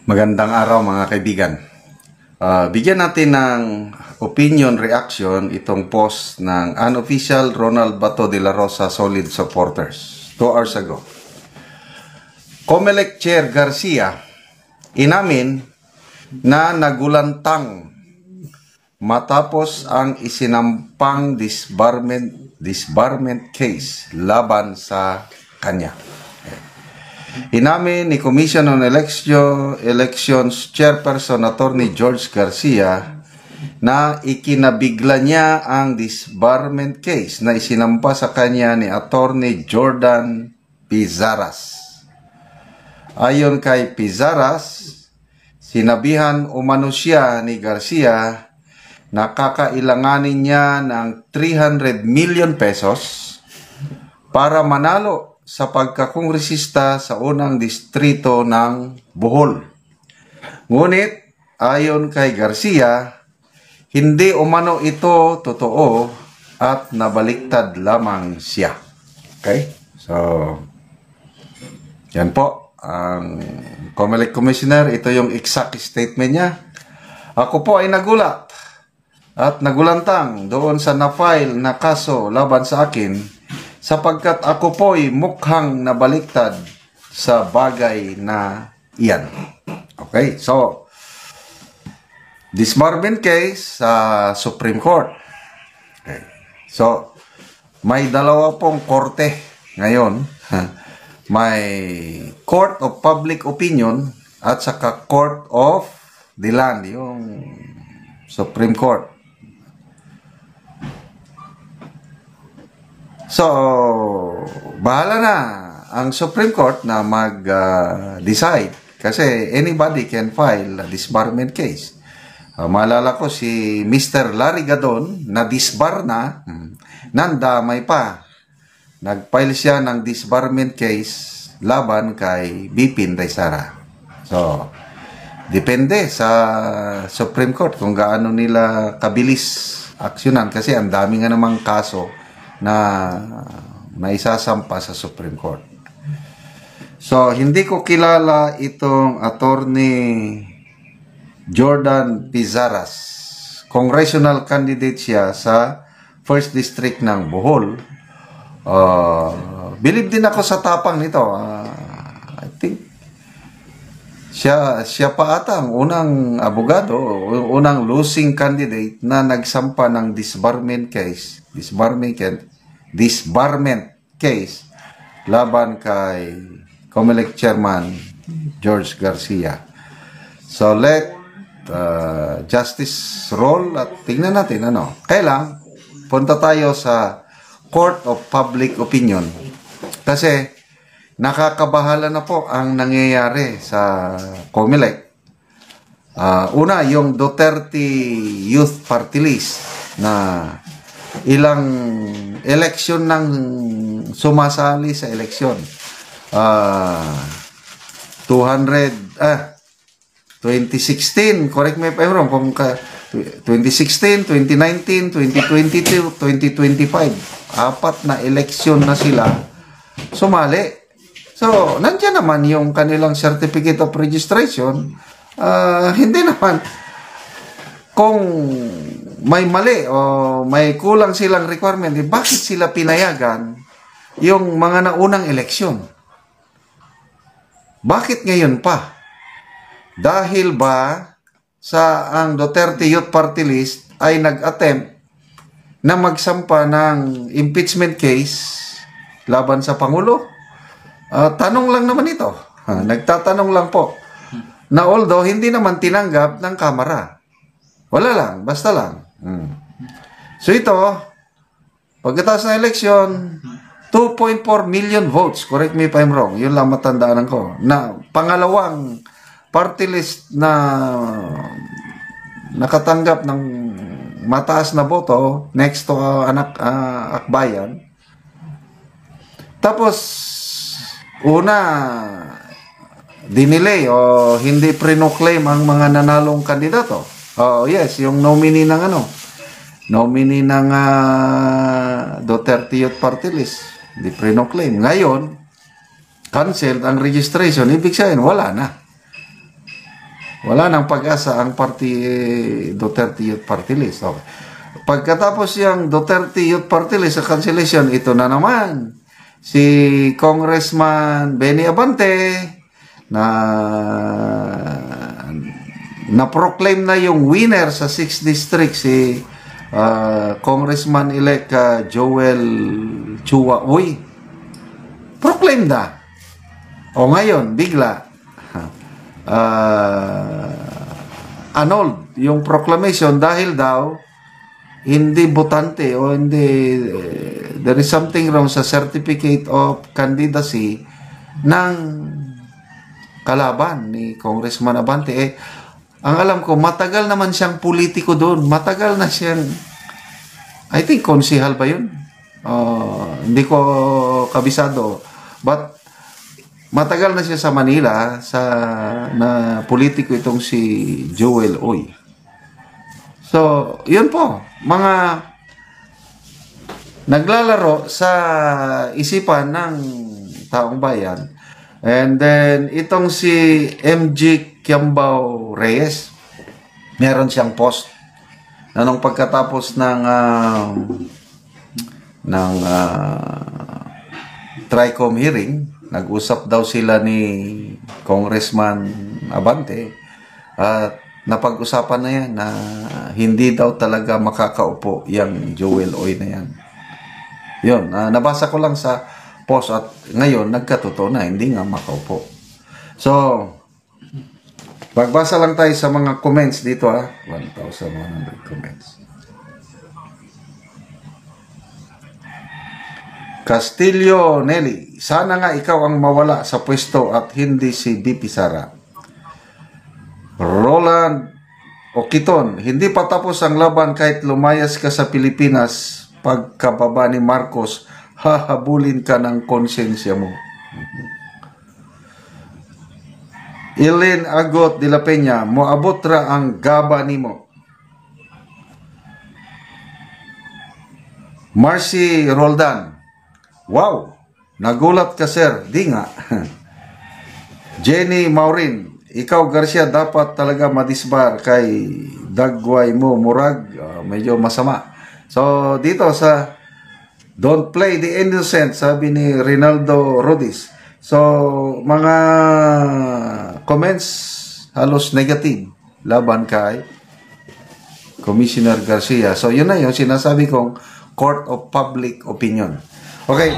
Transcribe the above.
Magandang araw mga kaibigan. Bigyan natin ng opinion reaction itong post ng unofficial Ronald Bato de la Rosa Solid Supporters 2 hours ago. Comelec Chair Garcia inamin na nagulantang matapos ang isinampang disbarment case laban sa kanya. Inamin ni Commission on Elections Chairperson Attorney George Garcia na ikinabigla niya ang disbarment case na isinampa sa kanya ni Attorney Jordan Pizaras. Ayon kay Pizaras, sinabihan umano siya ni Garcia na kakailanganin niya ng 300 million pesos para manalo sa pagkakongresista sa unang distrito ng Bohol. Ngunit, ayon kay Garcia, hindi umano ito totoo at nabaliktad lamang siya. Okay? So, yan po. Ang Comelec Commissioner, ito yung exact statement niya. Ako po ay nagulat at nagulantang doon sa na-file na kaso laban sa akin sapagkat ako po'y mukhang nabaliktad sa bagay na iyan. Okay, so, disbarment case sa Supreme Court. Okay. So, may dalawa pong korte ngayon. May Court of Public Opinion at saka Court of the Land, yung Supreme Court. So, bahala na ang Supreme Court na mag-decide kasi anybody can file a disbarment case. Maalala ko si Mr. Larry Gadon na disbar na, nandamay pa. Nag-file siya ng disbarment case laban kay BP Inday Sara. So, depende sa Supreme Court kung gaano nila kabilis aksyonan kasi ang dami nga namang kaso na maisasampa sa Supreme Court. So, hindi ko kilala itong Attorney Jordan Pizaras. Congressional candidate siya sa 1st District ng Bohol. Believe din ako sa tapang nito. I think siya pa ata ang unang abogado, unang losing candidate na nagsampa ng disbarment case laban kay Comelec Chairman George Garcia. So let justice roll at tingnan natin ano. Kailang punta tayo sa Court of Public Opinion kasi nakakabahala na po ang nangyayari sa Comelec. Una, yung Duterte Youth Party List na ilang eleksyon nang sumasali sa eleksyon. 2016, correct me if I'm wrong, 2016, 2019, 2022, 2025. 4 na eleksyon na sila sumali. So, nandiyan naman yung kanilang certificate of registration. Hindi naman kung may mali o may kulang silang requirement, bakit sila pinayagan yung mga naunang eleksyon? Bakit ngayon pa? Dahil ba sa ang Duterte Youth Party List ay nag-attempt na magsampa ng impeachment case laban sa Pangulo? Tanong lang naman ito. Nagtatanong lang po. Na although hindi naman tinanggap ng Kamara. Wala lang, basta lang. So ito, pagkatapos ng eleksyon, 2.4 million votes, correct me if I'm wrong, yun lang matandaan ko, na pangalawang party list na nakatanggap ng mataas na boto next to Akbayan. Tapos, una, dinelay o hindi pre-claim ang mga nanalong kandidato. Yes, yung nominee ng Duterte Youth Party List, di pre-claim. Ngayon, canceled ang registration, ibig sabihin, wala na. Wala nang pag-asa ang Duterte Youth Party List. Okay. Pagkatapos yung Duterte Youth Party List sa cancellation, ito na naman. Si Congressman Benny Abante na-proclaim na yung winner sa 6th District, si Congressman-elect Joel Chua Uy. Proclaim na. O ngayon, bigla, annulled yung proclamation dahil daw hindi botante o hindi there is something wrong sa certificate of candidacy ng kalaban ni Congressman Abante. Ang alam ko, matagal naman siyang politiko doon. Matagal na siyang, I think, konsihal ba yun? Hindi ko kabisado. But, matagal na siya sa Manila na politiko itong si Joel Uy. So, yun po. Mga naglalaro sa isipan ng taong bayan. And then, itong si MG Kiambao Reyes, meron siyang post na nung pagkatapos ng TRICOM hearing, nag-usap daw sila ni Congressman Abante at napag-usapan na yan na hindi daw talaga makakaupo yung Joel Uy na yan. Yun, nabasa ko lang sa post at ngayon nagkatotoo na, hindi nga makaupo. So, magbasa lang tayo sa mga comments dito 1,100 comments. Castillo Nelly, sana nga ikaw ang mawala sa pwesto at hindi si BP Sara. Roland Okiton, hindi pa tapos ang laban kahit lumayas ka sa Pilipinas. Pagkababa ni Marcos, hahabulin ka ng konsensya mo. Ellen Agot de la Peña, moabot ra ang gaba nimo. Marcy Roldan, wow, nagulat ka sir, di nga. Jenny Maurin, ikaw Garcia dapat talaga madisbar kay dagway mo murag medyo masama. So dito sa don't play the innocent, sabi ni Rinaldo Rodis. So mga comments halos negative laban kay Commissioner Garcia. So yun na yung sinasabi kong court of public opinion. Okay.